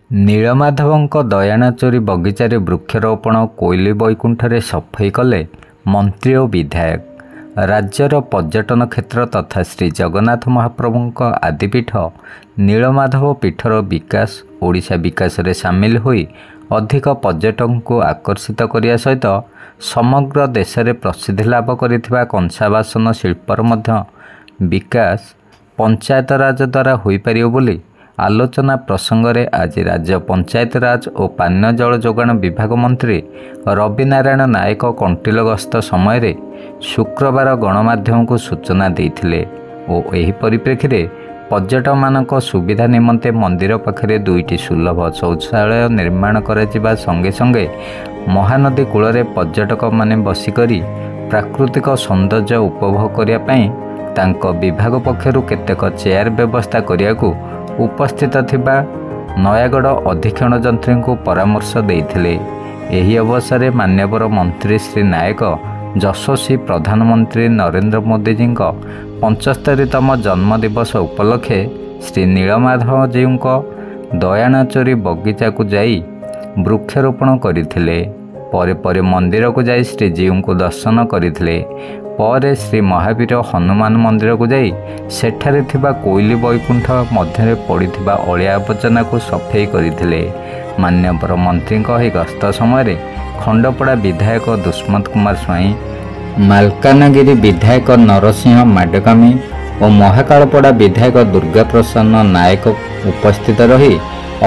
ନୀଳମାଧବଙ୍କ ଦୟାନାଚୋରୀ ବଗିଚାରେ ବୃକ୍ଷରୋପଣ କୋଇଲି ବୈକୁଣ୍ଠରେ ସଫେଇ କଲେ ମନ୍ତ୍ରୀ ଓ ବିଧାୟକ। ରାଜ୍ୟର ପର୍ଯ୍ୟଟନ କ୍ଷେତ୍ର ତଥା ଶ୍ରୀ ଜଗନ୍ନାଥ ମହାପ୍ରଭୁଙ୍କ ଆଦିପୀଠ ନୀଳମାଧବ ପୀଠର ବିକାଶ ଓଡ଼ିଶା ବିକାଶରେ ସାମିଲ ହୋଇ ଅଧିକ ପର୍ଯ୍ୟଟକଙ୍କୁ ଆକର୍ଷିତ କରିବା ସହିତ ସମଗ୍ର ଦେଶରେ ପ୍ରସିଦ୍ଧି ଲାଭ କରିଥିବା କଂସା ବାସନ ଶିଳ୍ପର ମଧ୍ୟ ବିକାଶ ପଞ୍ଚାୟତରାଜ ଦ୍ୱାରା ହୋଇପାରିବ ବୋଲି ଆଲୋଚନା ପ୍ରସଙ୍ଗରେ ଆଜି ରାଜ୍ୟ ପଞ୍ଚାୟତରାଜ ଓ ପାନୀୟ ଜଳ ଯୋଗାଣ ବିଭାଗ ମନ୍ତ୍ରୀ ରବି ନାରାୟଣ ନାୟକ କଣ୍ଟିଲୋ ଗସ୍ତ ସମୟରେ ଶୁକ୍ରବାର ଗଣମାଧ୍ୟମକୁ ସୂଚନା ଦେଇଥିଲେ ଓ ଏହି ପରିପ୍ରେକ୍ଷୀରେ ପର୍ଯ୍ୟଟକମାନଙ୍କ ସୁବିଧା ନିମନ୍ତେ ମନ୍ଦିର ପାଖରେ 2ଟି ସୁଲଭ ଶୌଚାଳୟ ନିର୍ମାଣ କରାଯିବା ସଙ୍ଗେ ସଙ୍ଗେ ମହାନଦୀ କୂଳରେ ପର୍ଯ୍ୟଟକମାନେ ବସିକରି ପ୍ରାକୃତିକ ସୌନ୍ଦର୍ଯ୍ୟ ଉପଭୋଗ କରିବା ପାଇଁ ତାଙ୍କ ବିଭାଗ ପକ୍ଷରୁ କେତେକ ଚେୟାର ବ୍ୟବସ୍ଥା କରିବାକୁ ଉପସ୍ଥିତ ଥିବା ନୟାଗଡ଼ ଅଧୀକ୍ଷଣ ଯନ୍ତ୍ରୀଙ୍କୁ ପରାମର୍ଶ ଦେଇଥିଲେ। ଏହି ଅବସରରେ ମାନ୍ୟବର ମନ୍ତ୍ରୀ ଶ୍ରୀ ନାୟକ ଯଶସ୍ୱୀ ପ୍ରଧାନମନ୍ତ୍ରୀ ନରେନ୍ଦ୍ର ମୋଦିଜୀଙ୍କ 75ତମ ଜନ୍ମଦିବସ ଉପଲକ୍ଷେ ଶ୍ରୀ ନୀଳମାଧବଜୀଙ୍କ ଦୟାନାଚୋରୀ ବଗିଚାକୁ ଯାଇ ବୃକ୍ଷରୋପଣ କରିଥିଲେ। ପରେ ମନ୍ଦିରକୁ ଯାଇ ଶ୍ରୀଜୀଉଙ୍କୁ ଦର୍ଶନ କରିଥିଲେ। ପରେ ଶ୍ରୀ ମହାବୀର ହନୁମାନ ମନ୍ଦିରକୁ ଯାଇ ସେଠାରେ ଥିବା କୋଇଲି ବୈକୁଣ୍ଠ ମଧ୍ୟରେ ପଡ଼ିଥିବା ଅଳିଆ ଆବର୍ଜନାକୁ ସଫେଇ କରିଥିଲେ। ମାନ୍ୟବର ମନ୍ତ୍ରୀଙ୍କ ଏହି ଗସ୍ତ ସମୟରେ ଖଣ୍ଡପଡ଼ା ବିଧାୟକ ଦୁଷ୍ମନ୍ତ କୁମାର ସ୍ୱାଇଁ, ମାଲକାନଗିରି ବିଧାୟକ ନରସିଂହ ମାଡକାମୀ ଓ ମହାକାଳପଡ଼ା ବିଧାୟକ ଦୁର୍ଗା ପ୍ରସନ୍ନ ନାୟକ ଉପସ୍ଥିତ ରହି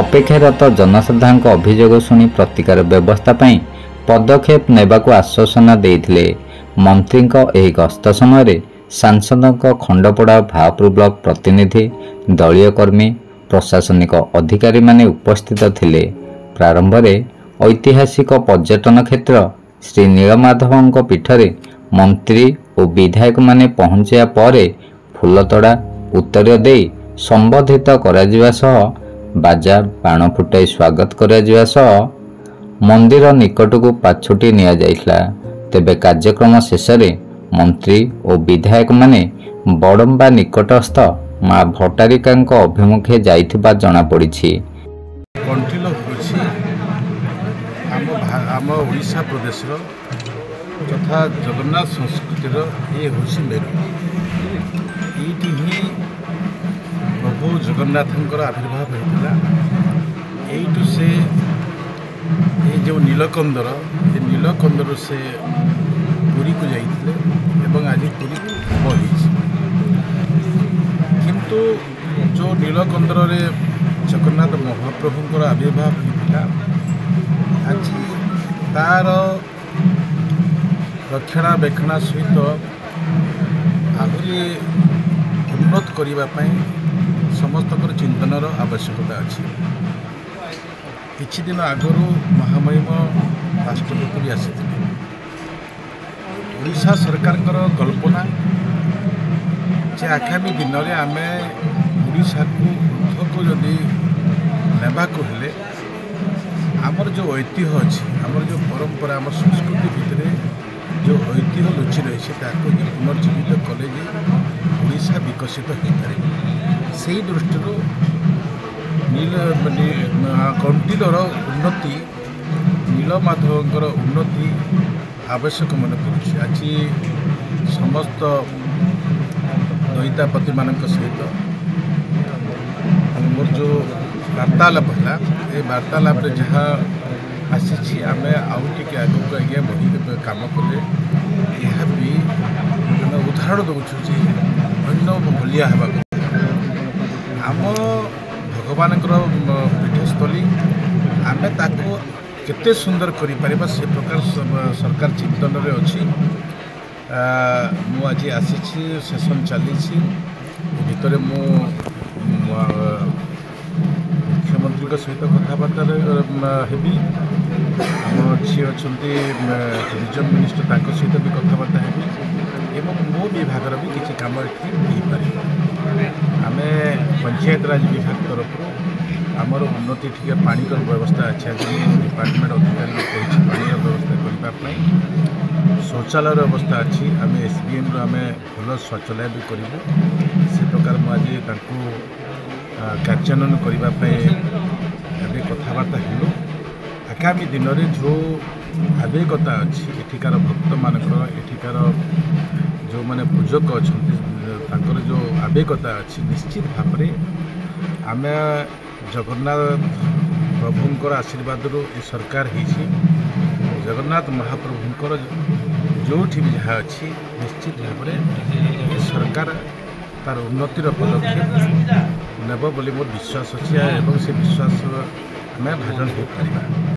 ଅପେକ୍ଷାରତ ଜନସାଧାରଣଙ୍କ ଅଭିଯୋଗ ଶୁଣି ପ୍ରତିକାର ବ୍ୟବସ୍ଥା ପାଇଁ ପଦକ୍ଷେପ ନେବାକୁ ଆଶ୍ୱାସନା ଦେଇଥିଲେ। ମନ୍ତ୍ରୀଙ୍କ ଏହି ଗସ୍ତ ସମୟରେ ସାଂସଦଙ୍କ ଖଣ୍ଡପଡ଼ା ଭାପୁର ବ୍ଲକ ପ୍ରତିନିଧି, ଦଳୀୟ କର୍ମୀ, ପ୍ରଶାସନିକ ଅଧିକାରୀମାନେ ଉପସ୍ଥିତ ଥିଲେ। ପ୍ରାରମ୍ଭରେ ଐତିହାସିକ ପର୍ଯ୍ୟଟନ କ୍ଷେତ୍ର ଶ୍ରୀ ନୀଳମାଧବଙ୍କ ପୀଠରେ ମନ୍ତ୍ରୀ ଓ ବିଧାୟକମାନେ ପହଞ୍ଚିବା ପରେ ଫୁଲତୋଡ଼ା ଉତ୍ତରୀୟ ଦେଇ ସମ୍ବୋଧିତ କରାଯିବା ସହ ବାଜା ବାଣ ଫୁଟାଇ ସ୍ୱାଗତ କରାଯିବା ସହ ମନ୍ଦିର ନିକଟକୁ ପାଛୋଟି ନିଆଯାଇଥିଲା। ତେବେ କାର୍ଯ୍ୟକ୍ରମ ଶେଷରେ ମନ୍ତ୍ରୀ ଓ ବିଧାୟକମାନେ ବଡ଼ମ୍ବା ନିକଟସ୍ଥ ମା ଭଟ୍ଟାରିକାଙ୍କ ଅଭିମୁଖେ ଯାଇଥିବା ଜଣାପଡ଼ିଛି। କଣ୍ଟିଲୋ ହେଉଛି ଆମ ଓଡ଼ିଶା ପ୍ରଦେଶର ତଥା ଜଗନ୍ନାଥ ସଂସ୍କୃତିର ଇଏ ହେଉଛି ମେରୁ। ଏଇଠି ହିଁ ପ୍ରଭୁ ଜଗନ୍ନାଥଙ୍କର ଆବିର୍ଭାବ ହୋଇଥିଲା। ଏଇଠୁ ସେ ଏ ଯେଉଁ ନୀଳକନ୍ଦର ଏ ନୀଳକନ୍ଦରୁ ସେ ପୁରୀକୁ ଯାଇଥିଲେ ଏବଂ ଆଜି ପୁରୀ ଠାବ ହୋଇଛି। କିନ୍ତୁ ଯେଉଁ ନୀଳକନ୍ଦରରେ ଜଗନ୍ନାଥ ମହାପ୍ରଭୁଙ୍କର ଆବିର୍ଭାବ ହୋଇଥିଲା, ଆଜି ତା'ର ରକ୍ଷଣାବେକ୍ଷଣ ସହିତ ଆହୁରି ଉନ୍ନତ କରିବା ପାଇଁ ସମସ୍ତଙ୍କର ଚିନ୍ତନର ଆବଶ୍ୟକତା ଅଛି। କିଛି ଦିନ ଆଗରୁ ମହାମହିମ ରାଷ୍ଟ୍ରପତି ବି ଆସିଥିଲେ। ଓଡ଼ିଶା ସରକାରଙ୍କର କଳ୍ପନା ଯେ ଆଗାମୀ ଦିନରେ ଆମେ ଓଡ଼ିଶାକୁ ଉର୍ଦ୍ଧ୍ୱକୁ ଯଦି ନେବାକୁ ହେଲେ ଆମର ଯେଉଁ ଐତିହ୍ୟ ଅଛି, ଆମର ଯେଉଁ ପରମ୍ପରା, ଆମର ସଂସ୍କୃତି ଭିତରେ ଯେଉଁ ଐତିହ୍ୟ ଲୁଚି ରହିଛି ତାକୁ ହିଁ ପୁନର୍ଜୀବିତ କଲେ ଯେ ଓଡ଼ିଶା ବିକଶିତ ହୋଇପାରିବ। ସେହି ଦୃଷ୍ଟିରୁ କଣ୍ଟିଲୋର ଉନ୍ନତି, ନୀଳମାଧବଙ୍କର ଉନ୍ନତି ଆବଶ୍ୟକ ମନେ କରୁଛି। ଆଜି ସମସ୍ତ ଦଇତାପତିମାନଙ୍କ ସହିତ ମୋର ଯେଉଁ ବାର୍ତ୍ତାଳାପ ହେଲା, ଏ ବାର୍ତ୍ତାଳାପରେ ଯାହା ଆସିଛି ଆମେ ଆଉ ଟିକେ ଆଗକୁ ଆଜ୍ଞା ବଢ଼ି କାମ କଲେ ଏହା ବି ଆମେ ଉଦାହରଣ ଦେଉଛୁ ଯେ ଅନ୍ୟ ଭଳିଆ ହେବାକୁ। ଆମ ଭଗବାନଙ୍କର ପୀଠସ୍ଥଳୀ ଆମେ ତାକୁ କେତେ ସୁନ୍ଦର କରିପାରିବା ସେ ପ୍ରକାର ସରକାର ଚିନ୍ତନରେ ଅଛି। ମୁଁ ଆଜି ଆସିଛି, ସେସନ୍ ଚାଲିଛି। ଭିତରେ ମୁଁ ମୁଖ୍ୟମନ୍ତ୍ରୀଙ୍କ ସହିତ କଥାବାର୍ତ୍ତା ହେବି। ଆମର ଝିଅ ଅଛନ୍ତି ଟୁରିଜମ୍ ମିନିଷ୍ଟର, ତାଙ୍କ ସହିତ ବି କଥାବାର୍ତ୍ତା ହେବି ଏବଂ ମୋ ବିଭାଗର ବି କିଛି କାମ ଏଠି ହେଇପାରିବ। ଆମେ ପଞ୍ଚାୟତରାଜ ବିଭାଗ ତରଫରୁ ଆମର ଉନ୍ନତି ଟିକେ ପାଣିର ବ୍ୟବସ୍ଥା ଅଛି। ଆଜି ଡିପାର୍ଟମେଣ୍ଟ ଅଧିକାରୀଙ୍କୁ କହିଛି ପାଣିର ବ୍ୟବସ୍ଥା କରିବା ପାଇଁ। ଶୌଚାଳୟର ବ୍ୟବସ୍ଥା ଅଛି। ଆମେ SBMରୁ ଆମେ ଭଲ ଶୌଚାଳୟ ବି କରିବୁ। ସେ ପ୍ରକାର ମୁଁ ଆଜି ତାଙ୍କୁ କାର୍ଯ୍ୟାନ୍ୱୟନ କରିବା ପାଇଁ ଏବେ आगामी दिन में जो आवेगता अच्छी एठिकार भक्त मान एठिकार जो मैंने पूजक अच्छा जो आवेगता अच्छी निश्चित भाव में आम जगन्नाथ प्रभुंर आशीर्वाद ये सरकार होती जगन्नाथ महाप्रभुंर जो भी जहाँ अच्छी निश्चित भाव में ये सरकार तार उन्नतिर पदक्षेप नेब बोली मोर विश्वास अच्छी और से विश्वास आम भाजन हो पार।